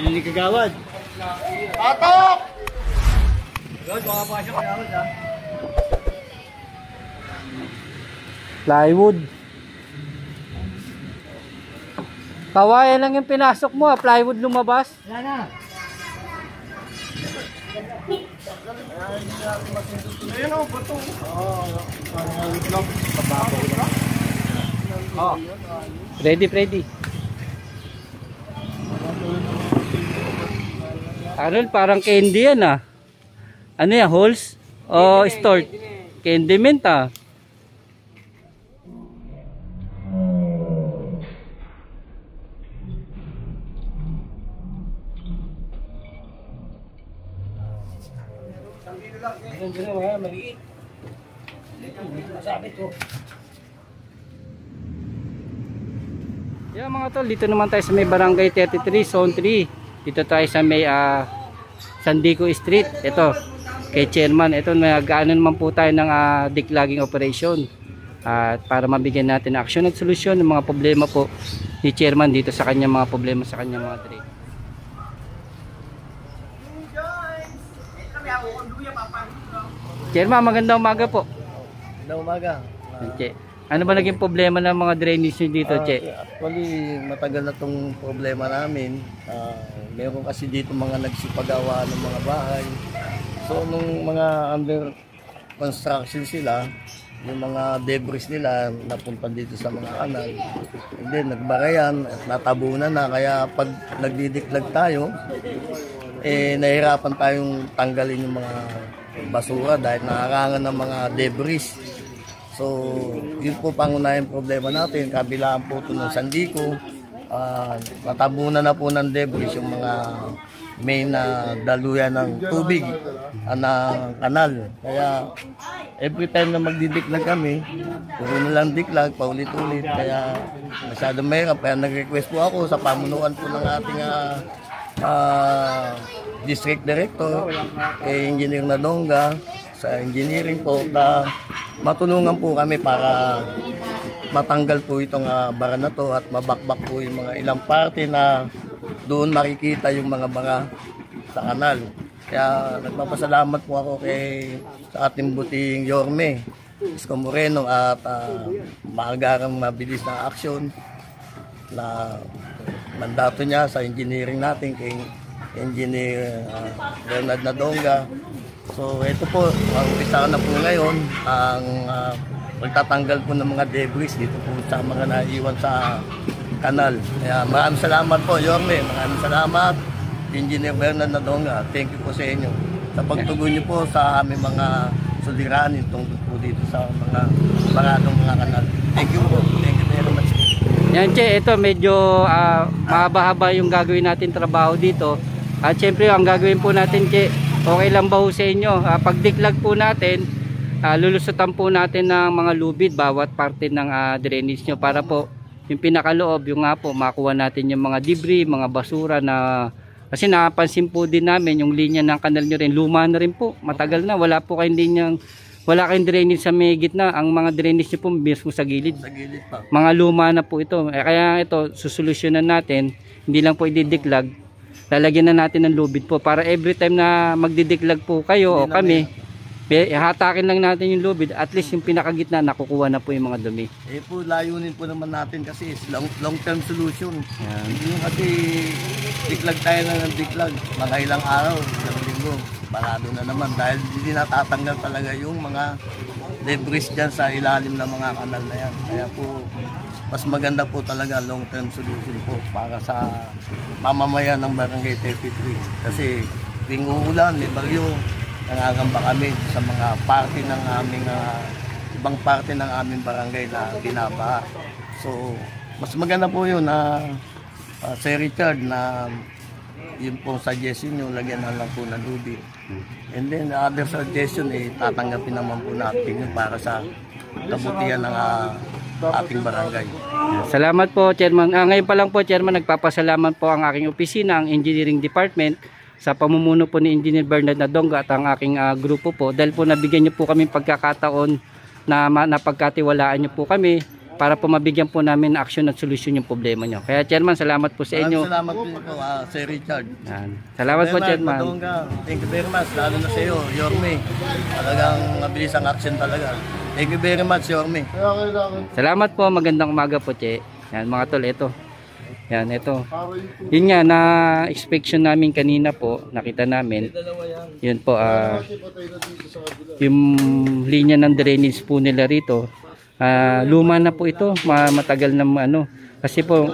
Hindi kagawad. Patok! Gawad, baka pa siya kagawad ha. Plywood. Kawayan lang yung pinasok mo, plywood lumabas. Wala na. Ayan o, bato. Ready. Arnold, parang candy yan ah. Ano yan, holes? O stored? Candy mint ah. Maliit. Masabit ko. Yeah mga tol, dito naman tayo sa may Barangay 33, Zone 3. Dito tayo sa may Sandico Street. Ito, kay Chairman. Ito, nag-ano naman po tayo ng declogging operation. At para mabigyan natin action at solusyon ng mga problema po ni Chairman dito sa kanyang mga problema sa kanyang mga trade. Chairman, magandang umaga po. Magandang umaga. Che, ano ba naging problema ng mga drainage nyo dito, Che? Actually, matagal na tong problema namin. Meron kasi dito mga nagsipagawa ng mga bahay. So, nung mga under construction sila, yung mga debris nila napunta dito sa mga kanal. And then, nagbarayan at natabunan na. Kaya pag nagdidiklag tayo, nahirapan tayong tanggalin yung mga basura dahil nakakangan ng mga debris. So, yun po pangunahing problema natin. Kabilaan po ito ng Sandico. Natabunan na po ng debris yung mga main na daluyan ng tubig na kanal. Kaya, every time na magdidiklag kami, puro na lang diklag, paulit-ulit. Kaya, masyadong mahirap. Kaya nag-request po ako sa pamunuan po ng ating District Director, Engineer Nadonga, sa engineering po, na matulungan po kami para matanggal po itong bara na to at mabakbak po yung mga ilang parte na doon makikita yung mga bara sa kanal. Kaya nagpapasalamat po ako sa ating buting Yorme Isko Moreno at maagarang mabilis na aksyon na mandato niya sa engineering natin kay Engineer Bernard Nadonga. So ito po, umpisa na po ngayon ang pagtatanggal po ng mga debris dito po sa mga naiwan sa kanal. Kaya maraming salamat po, Yorme. Maraming salamat, Engineer Bernard Nadonga. Thank you po sa inyo sa pagtugon niyo po sa aming mga suliranin tungkol po dito sa mga baradong mga kanal. Thank you po. Thank you very much. Yan, Che, ito medyo mahaba-haba yung gagawin natin trabaho dito. At syempre ang gagawin po natin, Che, okay lang ba ho sa inyo? Pagdiklag po natin, lulusutan po natin ng mga lubid bawat parte ng drainage nyo para po yung pinakaloob, yung nga po makuha natin yung mga debris, mga basura na kasi napansin po din namin yung linya ng kanal nyo rin, luma na rin po, matagal na, wala po kayong linyang, wala kayong drainage sa may gitna, ang mga drainage nyo po mismo sa gilid, Pa. mga luma na po ito. Kaya ito susolusyonan natin, hindi lang po ididiklag, lalagyan na natin ng lubid po para every time na magdidiklag po kayo o kami, hatakin lang natin yung lubid, at least yung pinakagitna nakukuha na po yung mga dumi. Po, layunin po naman natin kasi is long term solution. Hindi yung kasi diklag tayo ng diklag, mga ilang araw, ilang linggo, parado na naman dahil hindi natatanggal talaga yung mga debris dyan sa ilalim ng mga kanal na yan. Kaya po, mas maganda po talaga long term solution po para sa mamamayan ng Barangay 33. Kasi tuwing uulan, may bagyo, nangangamba kami sa mga parte ng aming ibang parte ng aming barangay na binabaha. So, mas maganda po yun na Sir Richard na yun po suggestion nyo, lagyan na lang po ng lubid. And then the other suggestion tatanggapin naman po natin yun para sa kabutihan ng ating barangay. Salamat po, Chairman. Ngayon pa lang po, Chairman, nagpapasalamat po ang aking opisina, ang Engineering Department, sa pamumuno po ni Engineer Bernard Nadonga at ang aking grupo po, dahil po nabigyan niyo po kami pagkakataon na napagkatiwalaan niyo po kami para po mabigyan po namin ng aksyon at solusyon yung problema nyo. Kaya Chairman, salamat po sa inyo. Salamat po, Sir Richard. Yan. Salamat po, Chairman. Thank you very much, lalo na sa iyo, Yorme. Talagang mabilis ang action talaga. Thank you very much, Yorme. Salamat po, magandang umaga po, Che. Yan mga tol, ito. Yan, ito. Yun nga, na-inspection namin kanina po, nakita namin. Yun po, yung linya ng drainage po nila rito. Luma na po ito, matagal na ano. Kasi po,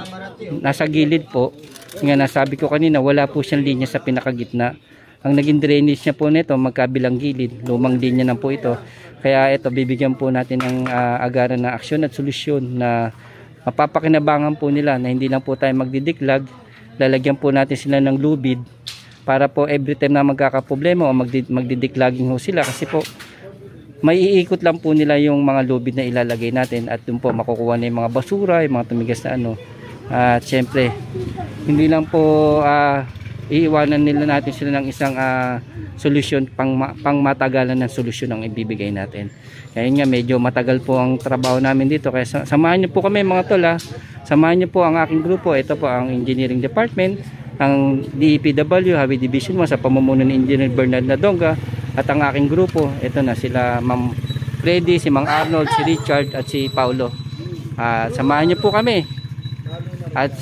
nasa gilid po. Nga nasabi ko kanina, wala po siyang linya sa pinakagitna. Ang naging drainage niya po nito, magkabilang gilid. Lumang linya na po ito. Kaya ito, bibigyan po natin ng agaran na aksyon at solusyon na mapapakinabangan po nila na hindi lang po tayo magdidiklag. Lalagyan po natin sila ng lubid para po every time na magkakaproblema o magdidiklaging ho sila. Kasi po, may iikot lang po nila yung mga lubid na ilalagay natin at dun po makukuha na yung mga basura, yung mga tumigas na ano. At syempre, hindi lang po iiwanan nila natin sila ng isang solusyon, pang matagalan ng solusyon ang ibibigay natin. Kaya nga, medyo matagal po ang trabaho namin dito. Kaya samahan niyo po kami mga tol. Samahan niyo po ang aking grupo. Ito po ang Engineering Department, ang DEPW, Highway Division 1 sa pamumuno ni Engineer Bernard Nadonga at ang aking grupo. Ito na sila Ma'am Freddy, si Mang Arnold, si Richard at si Paulo. Samahan niyo po kami at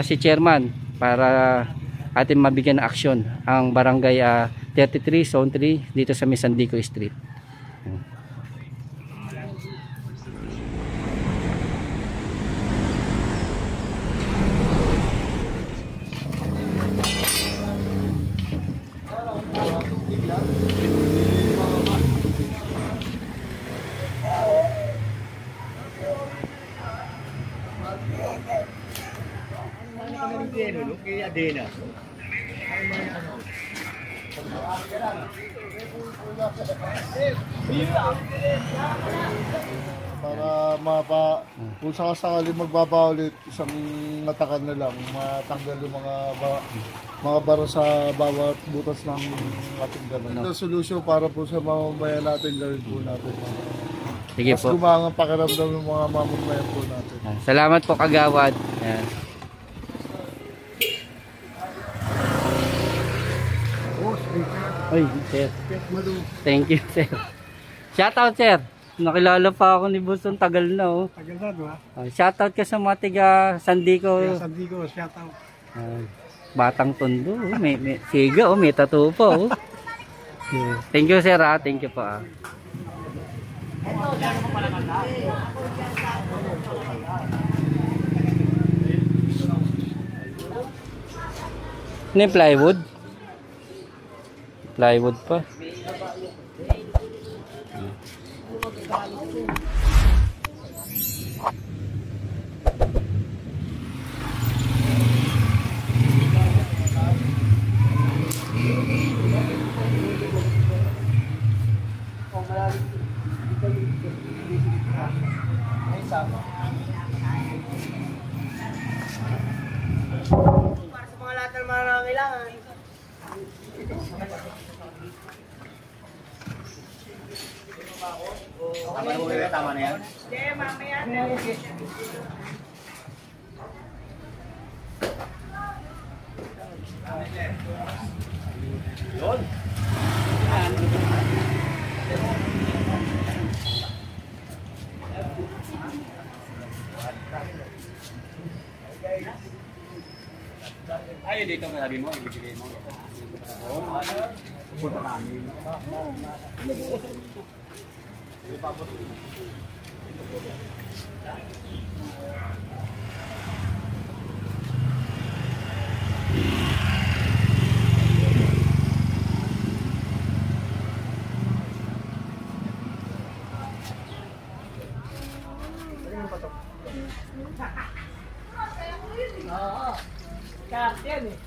si Chairman para atin mabigyan ng aksyon ang Barangay 33 Zone 3 dito sa Misandico Street. Para kung sakasakali magbabaulit, isang matakan na lang, matanggal yung mga bara sa bawat butas ng ating gano'n. Ito solusyon para po sa mamamayan natin, gawin po natin. Sige mas po. gumangang pakiramdam ng mga mamamayan po natin. Salamat po kagawad. Yan. Oy, sir. Thank you, sir. Shoutout, sir. Nakilala pa ako ni Busong, tagal na, oh. Tagal na, diba? Shoutout ka sa mga tiga Sandico. Sandico, shoutout. Batang Tondo, oh. May siga, oh. May tattoo pa, oh. Thank you, sir, ah. Thank you pa, ah. Ano yung plywood? Plywood pa. Para sa mga lahat ng mga nangangailangan. Tama na yan? Hindi, mamaya. Yun. Ay, dito sabi mo, ibigay mo. Punta namin. Kaya yan eh.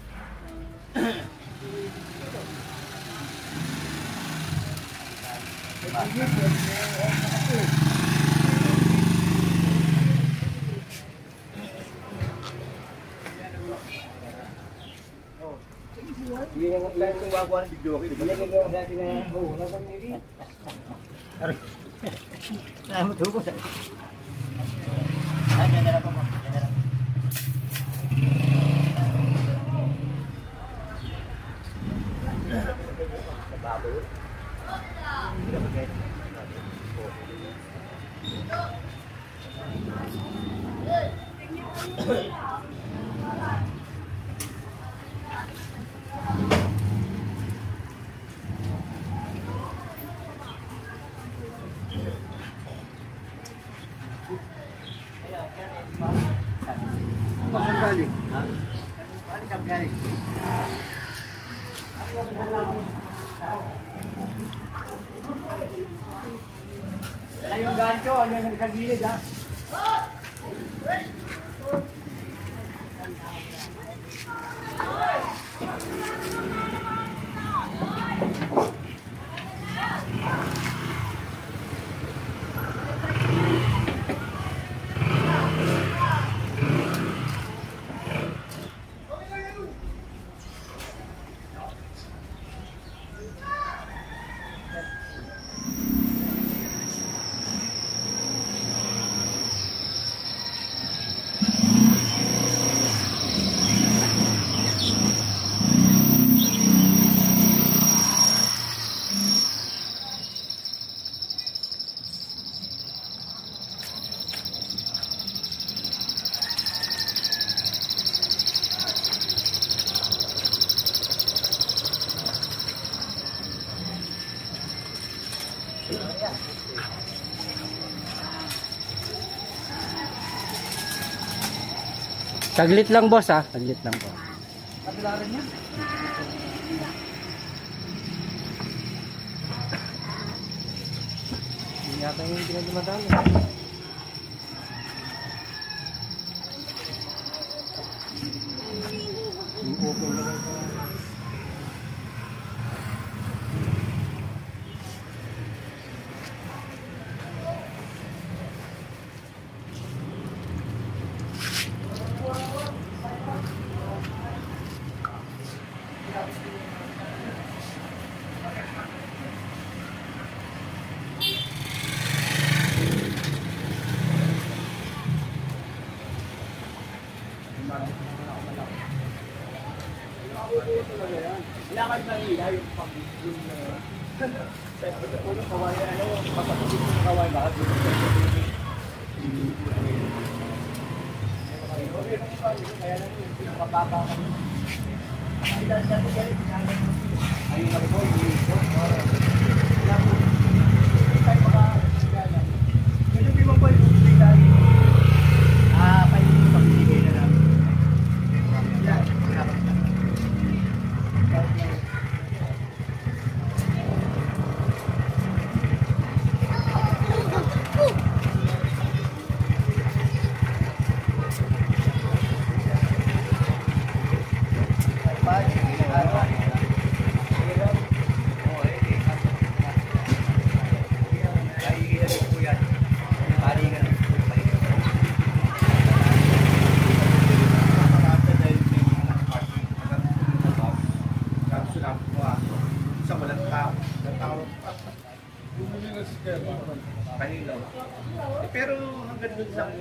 Ay, matuko sa Yung gancho, ano yung nagkagilid ha? Saglit lang boss ha. Saglit lang po. Hindi yata yung pinagdumadami. Lakad na nila yung pag-yung yung kaway, ano, papatapit yung kaway, bakit yung kaya lang yung mababa kami. Ayun na po, Kanino? Pero hanggang doon lang,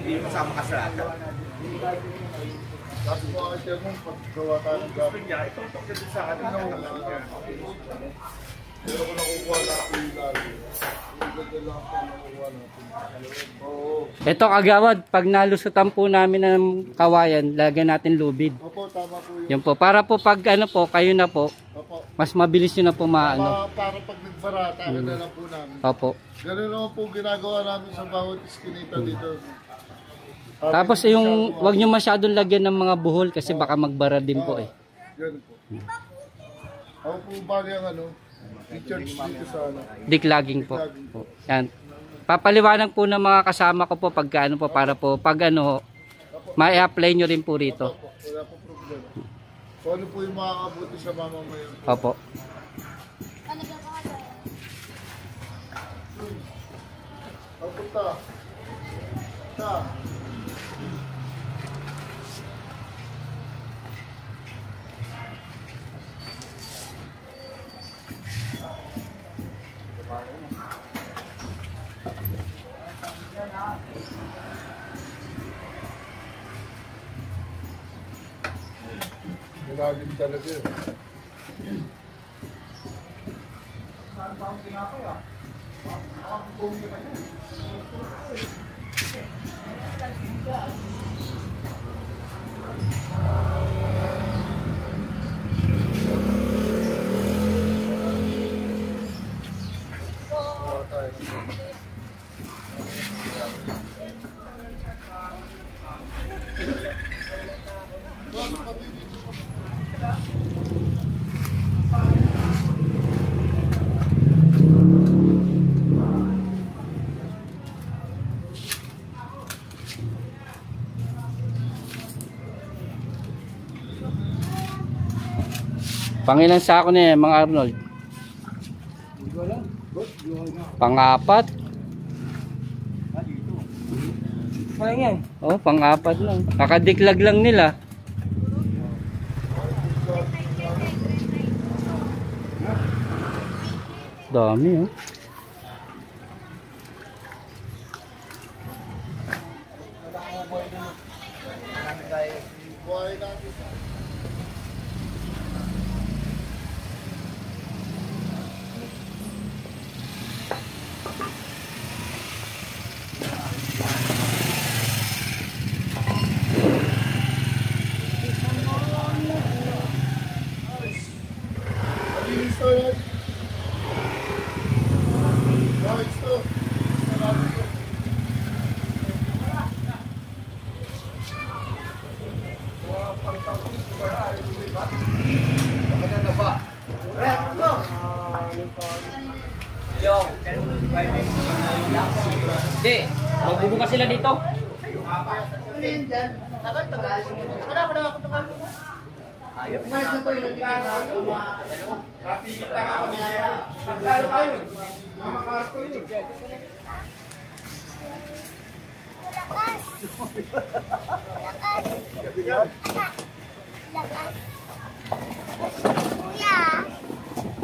hindi masama ka sa lahat. Tapos mga chairman, paggawa tayo ng Gusto niya, itong doon sa akin. Pero kung nakukuha natin yung lalo, yung ganda lang kung nakukuha natin. Oo. Ito kagawad, pag nalusutan po namin ng kawayan, lagyan natin lubid. Opo, tama po yun. Yun po, para po pag ano po, kayo na po, Opo. mas mabilis nyo na po maano. Para pag nagbarata, na lang po namin. Opo. Ganun naman po ginagawa namin sa bawat iskinita dito. Tapos yung, wag nyo masyadong lagyan ng mga buhol kasi baka magbara din po eh. Ganun po. Ako po bali ang ano, i-charge dito sa ano. Diklaging po. Yan. Papaliwanag po ng mga kasama ko po pagka ano po, para po pag ano, ma-apply nyo rin po rito. Opo, wala po problema. Kung ano po yung makakabuti sa mamamayan. Opo. Ang punta. Ta. Malalim talaga yun. Pangilan sako na yan, mga Arnold? Pang-apat? Oh, pang-apat lang. Kakadiklag lang nila. Dami, oh. Hindi, magbubukas sila dito.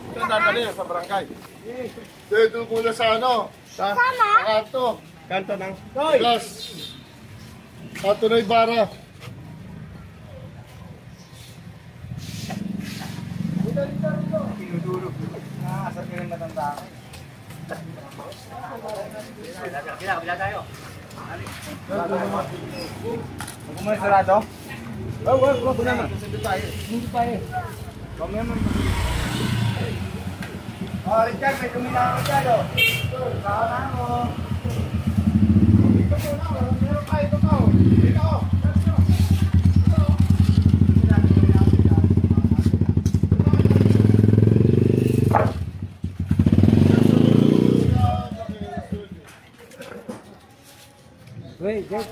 Ito dadali sa barangay. Dito muna sa ano? Sa kanto. Kanto ng Plus. Kanto na Ibarra. Tinudulog. Nakakasar ka ng matanda ako. Bila tayo. Huwag mo na sarado? Huwag naman. Hindi pa eh. Huwag naman. Oh, Richard, may tuminaw ka dyan, oh. Saka mo. Ito po na, meron pa, ito pa, oh. Ito, oh. Wait, wait,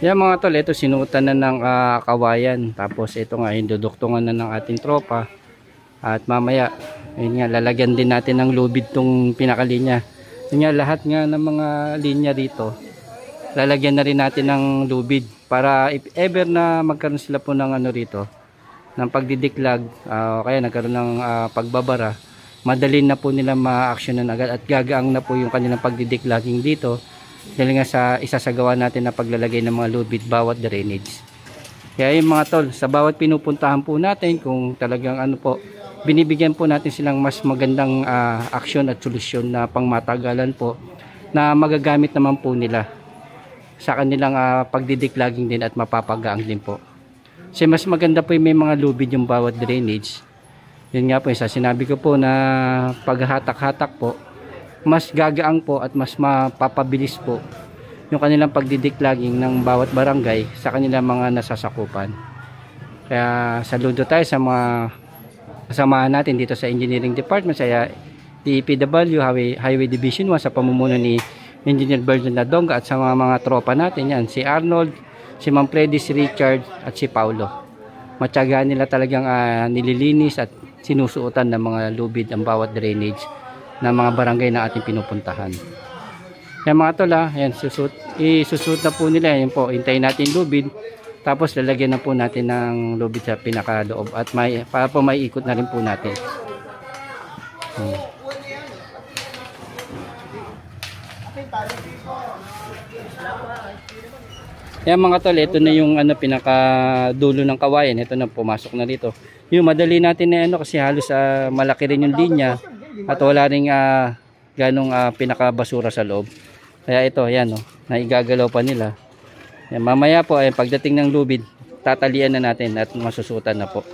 Yan mga tol, ito sinutan na ng kawayan. Tapos ito nga, hinduduktungan na ng ating tropa. At mamaya, ayun nga, lalagyan din natin ng lubid tong pinakalinya. Yun nga, lahat nga ng mga linya dito, lalagyan na rin natin ng lubid. Para if ever na magkaroon sila po ng ano rito, ng pagdidiklag, kaya nagkaroon ng pagbabara, madali na po nila ma-actionan agad at gagaang na po yung kanilang pagdidiklagging dito. Dahil nga sa isasagawa natin na paglalagay ng mga lubid bawat drainage. Kaya yung mga tol, sa bawat pinupuntahan po natin, kung talagang ano po, binibigyan po natin silang mas magandang aksyon at solusyon na pangmatagalan po na magagamit naman po nila sa kanilang pagdidiklagging din at mapapagaang din po. Kasi mas maganda po yung may mga lubid yung bawat drainage. Yun nga po, sa sinabi ko po na paghatak-hatak po, mas gagaang po at mas mapapabilis po yung kanilang pagdidiklagging ng bawat barangay sa kanilang mga nasasakupan. Kaya saludo tayo sa mga kasamahan natin dito sa engineering department, sa DPW Highway Division 1 sa pamumuno ni Engineer Bernard Nadonga at sa mga tropa natin yan, si Arnold, si Ma'am Freddy, si Richard at si Paulo. Matyagaan nila talagang nililinis at sinusuotan ng mga lubid ang bawat drainage ng mga barangay na ating pinupuntahan. Yan mga tol, yan, isusuot na po nila. Yan po, hintayin natin lubid. Tapos lalagyan na po natin ng lubid sa pinakaloob at para po may ikot na rin po natin. Yan mga tol, ito na yung pinakadulo ng kawayan. Ito na, pumasok na dito. Yung madali natin na kasi halos malaki rin yung linya at wala ring ganong pinakabasura sa loob. Kaya ito, yan, naigagalaw pa nila. Yan, mamaya po, pagdating ng lubid, tatalian na natin at masusutan na po.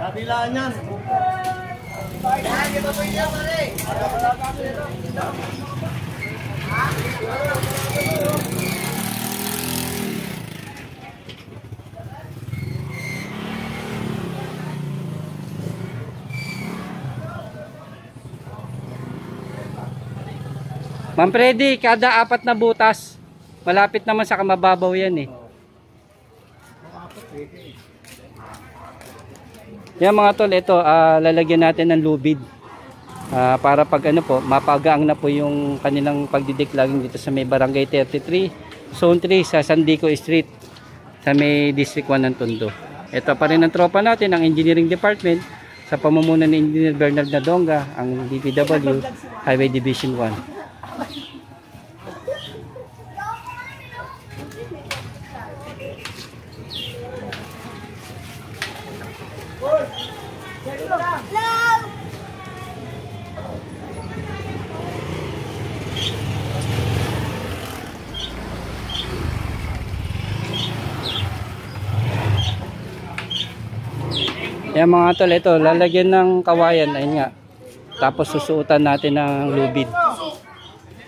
Kabilaan yan. Ma'am Freddy, kada 4 na butas. Malapit naman sa kamababaw yan eh. Yan mga tol, ito lalagyan natin ng lubid para pag mapagaang na po yung kanilang pagdidiklaging dito sa may Barangay 33, Zone 3 sa San Diego Street sa may District 1 ng Tondo. Ito pa rin ang tropa natin, ang Engineering Department sa pamumuno ni Engineer Bernard Nadonga, ang DPW Highway Division 1. Yan mga tol, ito lalagyan ng kawayan, ayun nga. Tapos susuotan natin ng lubid.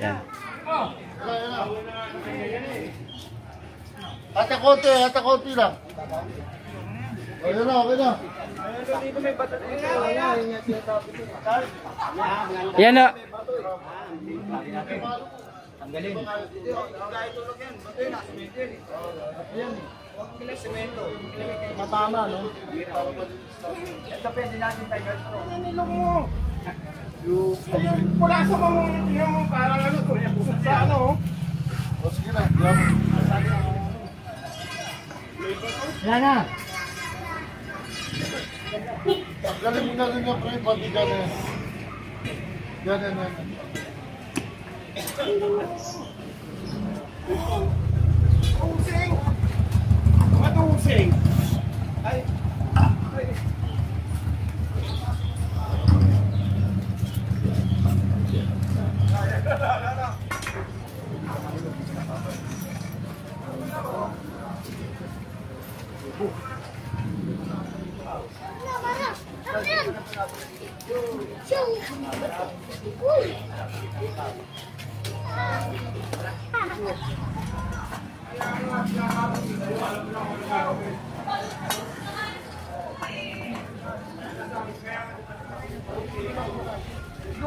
Yan. Ate konti lang. Ayun na, okay na. Yan na. Tanggalin. Matama, no? Ito pwede natin tayo. Wala sa mga yung parang sa O sige na. Yan na. Galing mo na rin yung pre, pati gano'n. Gano'n na. Using! Matusing! Ay!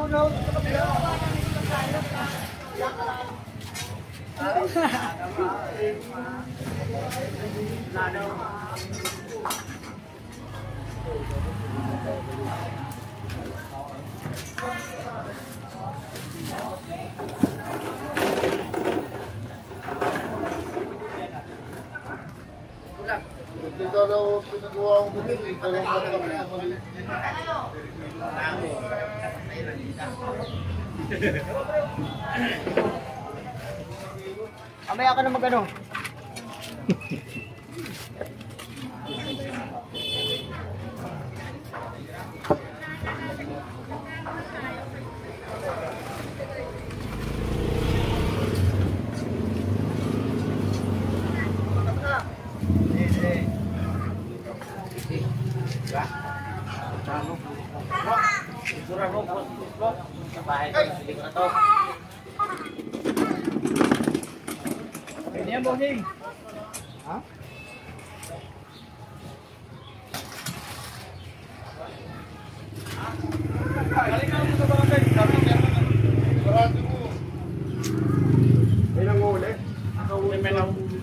No. Dito daw pinagawa ko dito. Dalawang katak na mali. Amaya ka na magano. Sarado mo. May nanguhuli? May nanguhuli.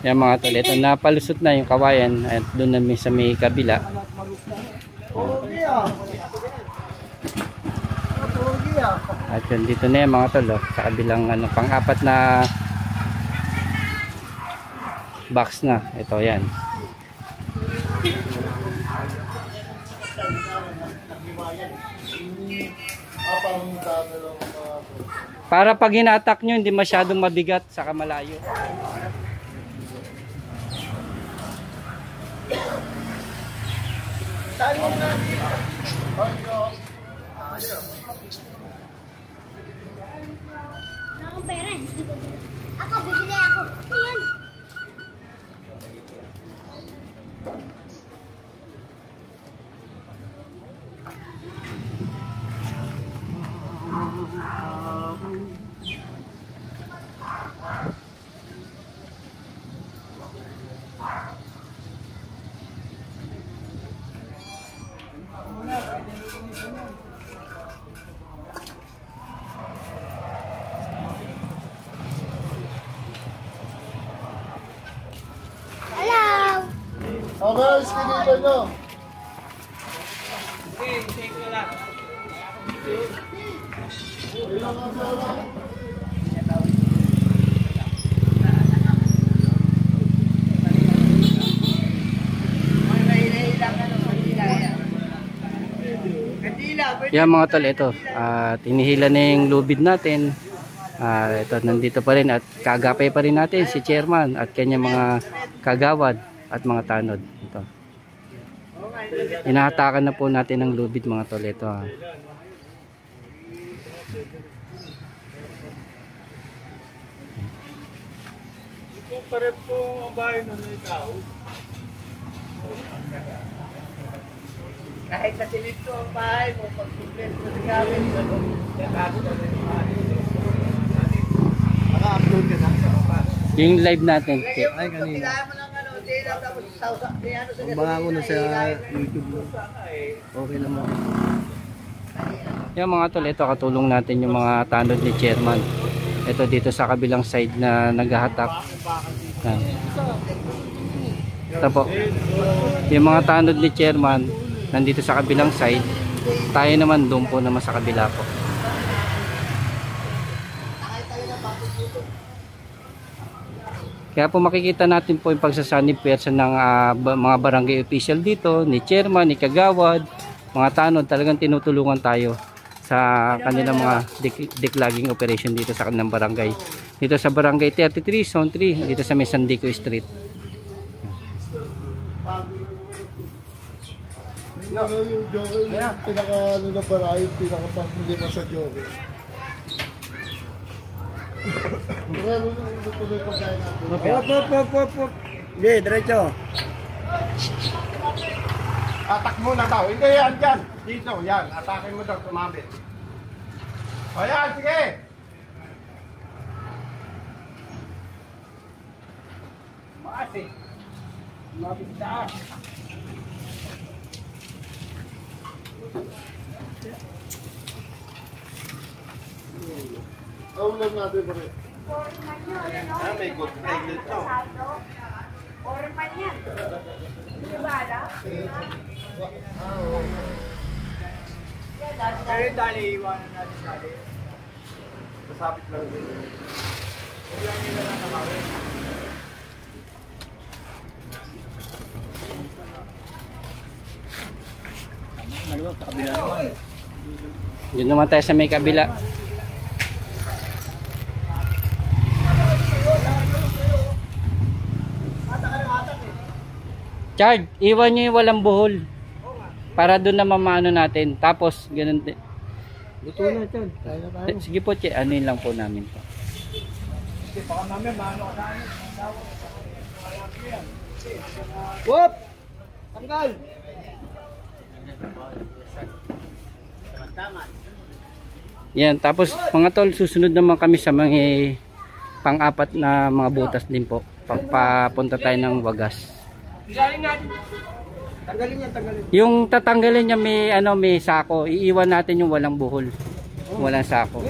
Yan mga tol, ito napalusot na yung kawayan at doon na sa may kabila. At yun, dito na yan mga tol, sa kabilang pang-apat na box na. Ito yan. Para pag hinatak nyo, hindi masyadong mabigat sa kamalayo. Ako pera, ako bibili ako. Ayan. Hello. Okay, iskinito nyo. Ilang ang pera? Yan mga tol, ito. Tinihila na yung lubid natin. Ito, nandito pa rin at kagapay pa rin natin si chairman at kanya mga kagawad at mga tanod. Ito. Inahatakan na po natin ang lubid mga tol, ito. Paret po ang bahay na may tao. Kahit sa silito ang bahay mo, pag-complete mo sa gamit, Naka-upload ka na? Yung live natin. ay kanina. Mo ng ano, dila, tapos sausa, ano sa Baka ko na sa YouTube mo. Okay naman. Yung mga tol, ito katulong natin yung mga tanod ni chairman. Ito dito sa kabilang side na naghahatak. Ito po. Yung mga tanod ni chairman nandito sa kabilang side. Tayo naman doon po naman sa kabila po. Kaya po makikita natin po yung pagsasanib pwersa ng mga barangay official dito, ni chairman, ni kagawad, mga tanod. Talagang tinutulungan tayo sa kanilang mga declogging operation dito sa kanilang barangay. Dito sa barangay 33, Zone 3, dito sa may San Diego Street. Yung joke, pinaka-ano na para yung pinaka-pang-lima sa joke. Pero tuloy pa tayo natin. Hindi, diretso. Atak mo na daw. Hindi yan dyan. Dito, yan. Atakin mo daw, tumabit. O yan, sige. Maasi. Mabit taas. Ulam natin pa rin. May good friend to. Orpan yan. Hindi ba alam? Pero dali, iwanan natin dali. Masapit lang din. Huwag lang nila na nakawin. Yun naman tayo sa may kabila. Chard, iwan nyo yung walang buhol. Para doon na mamano natin. Tapos, ganun din. Luto na dyan. Kaya na tayo. Sige po, che. Ano yun lang po namin po. Whoop! Tanggal! Yan, tapos mga tol, susunod naman kami sa mga pang-apat na mga butas din po. Papunta tayo ng Wagas. Yung tatanggalin niya may may sako, iiwan natin yung walang buhol. Walang sako.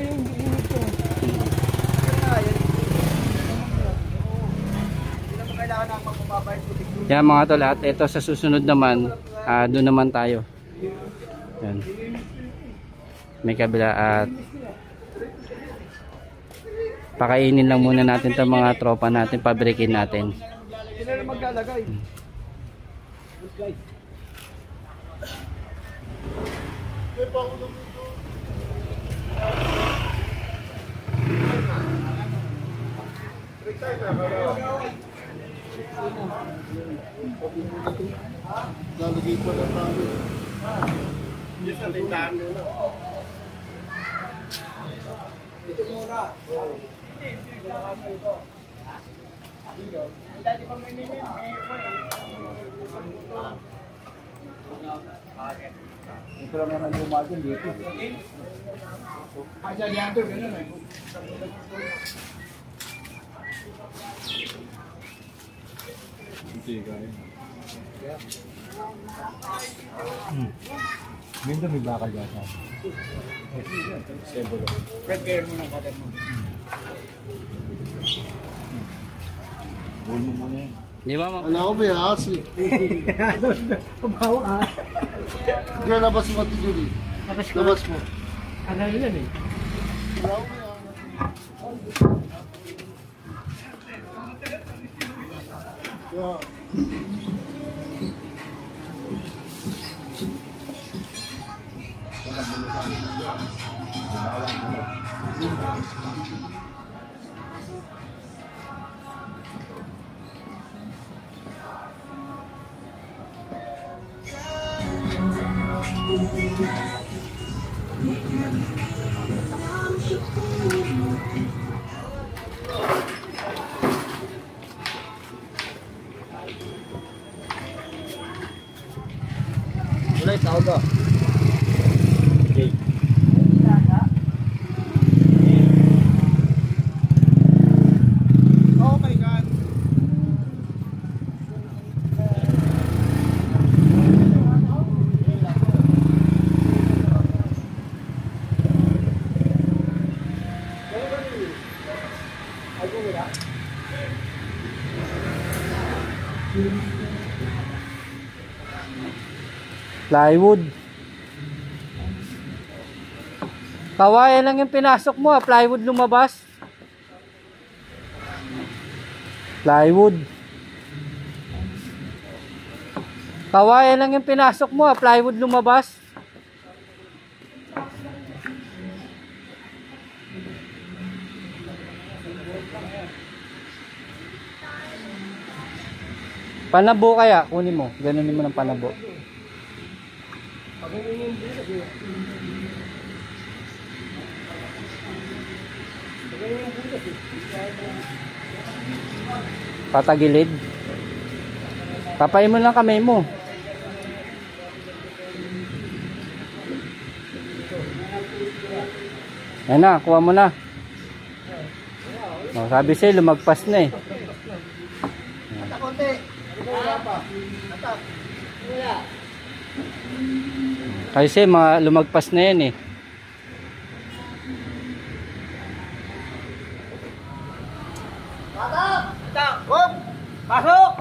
Yan mga tol, at ito sa susunod naman, doon naman tayo. Yan. May kabila at pakainin lang muna natin 'tong mga tropa natin, pabrikin natin. Sino na maglalagay? Lalagay pa lang tayo. Yes, ang tindahan nila. Ito lang naman yung umagan dito. Kaya diyan ito, gano'n eh. Hindi kaya. Minto may bakal yata. Prepare mo ng katat mo. Bull mo muna yan. Di ba? Wala ko may hasi. Kumawa ka. Kaya labas mo ito Julie. Labas mo. Ano yun eh? Wala ko may hasi. Yeah. Wala yung tawag ka. Okay. Oh my God. Plywood. Kawayan lang yung pinasok mo, plywood lumabas. Plywood. Kawayan lang yung pinasok mo, plywood lumabas. Panabo kaya, kunin mo. Ganunin mo ng panabo. Patagilid. Papayin mo lang kamay mo. Yan na, kuha mo na. Oh, sabi sa'yo, lumagpas na eh. Atak konti. Wala pa. Atak. Wala. Kasi mga lumagpas na yan eh. Pasok!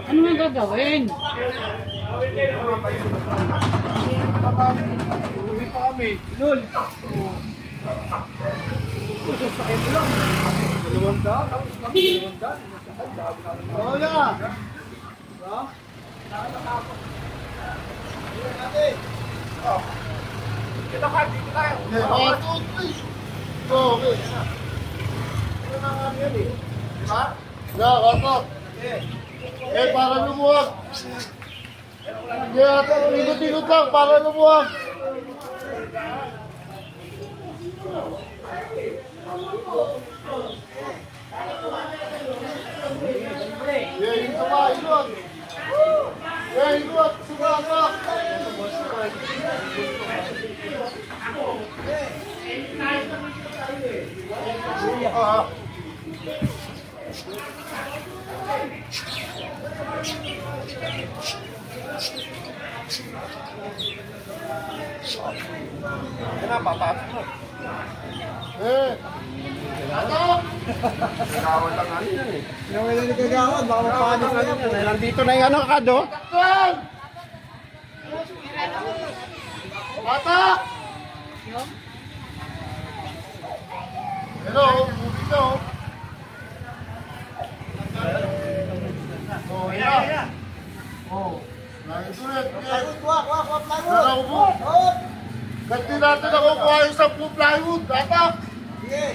Ano nga gagawin? Uwi pa kami. Lul. Sakit mo lang. Lumanda. Lumanda. Wala! Kita ka, dito tayo. Okay. Ano na nga yan eh? Diba? Katot. Para lumuwag. Ikot-ikot lang para lumuwag. Ito ba, ikot. Ikot, sumasak. Kaya papasok mo. Gagawad lang ano yan eh. Yung ilan ni gagawad, baka mapanik ka yan. Nandito na yung ano ka do. Atak! Hello, dito. Oh, yeah. Oh, nice ulit. Plywood. Ganti natin ako kuha yung 10 plywood. Atak! Sige.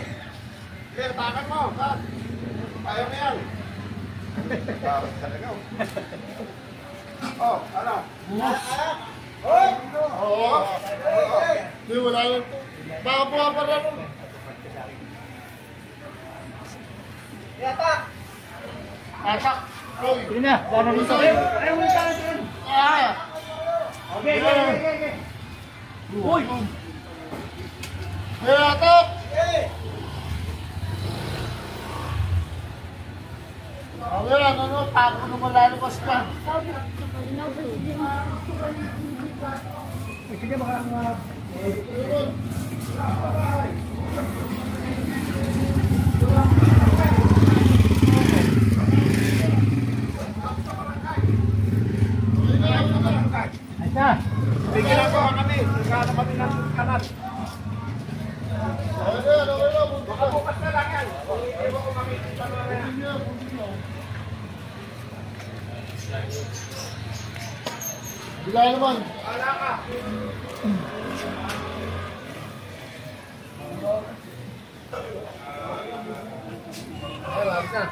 Sige, takan mo. Ayaw na yan. Parang talaga. Oh, ano? Oo. Hindi, wala lang ito. Baka buha pa rin ako. Atak! Oy! Sige na, dana dito. Ah! Okay. Uy! Hey, atak! Ayan, ano, tako na malalabas ka. Sige, baka may ginagawa kami. Nagkano kami ng kanal. Okay na. Baka bukas na lang yan. Ewan ko kami. Bila naman. Wala ka. Ay, wala na.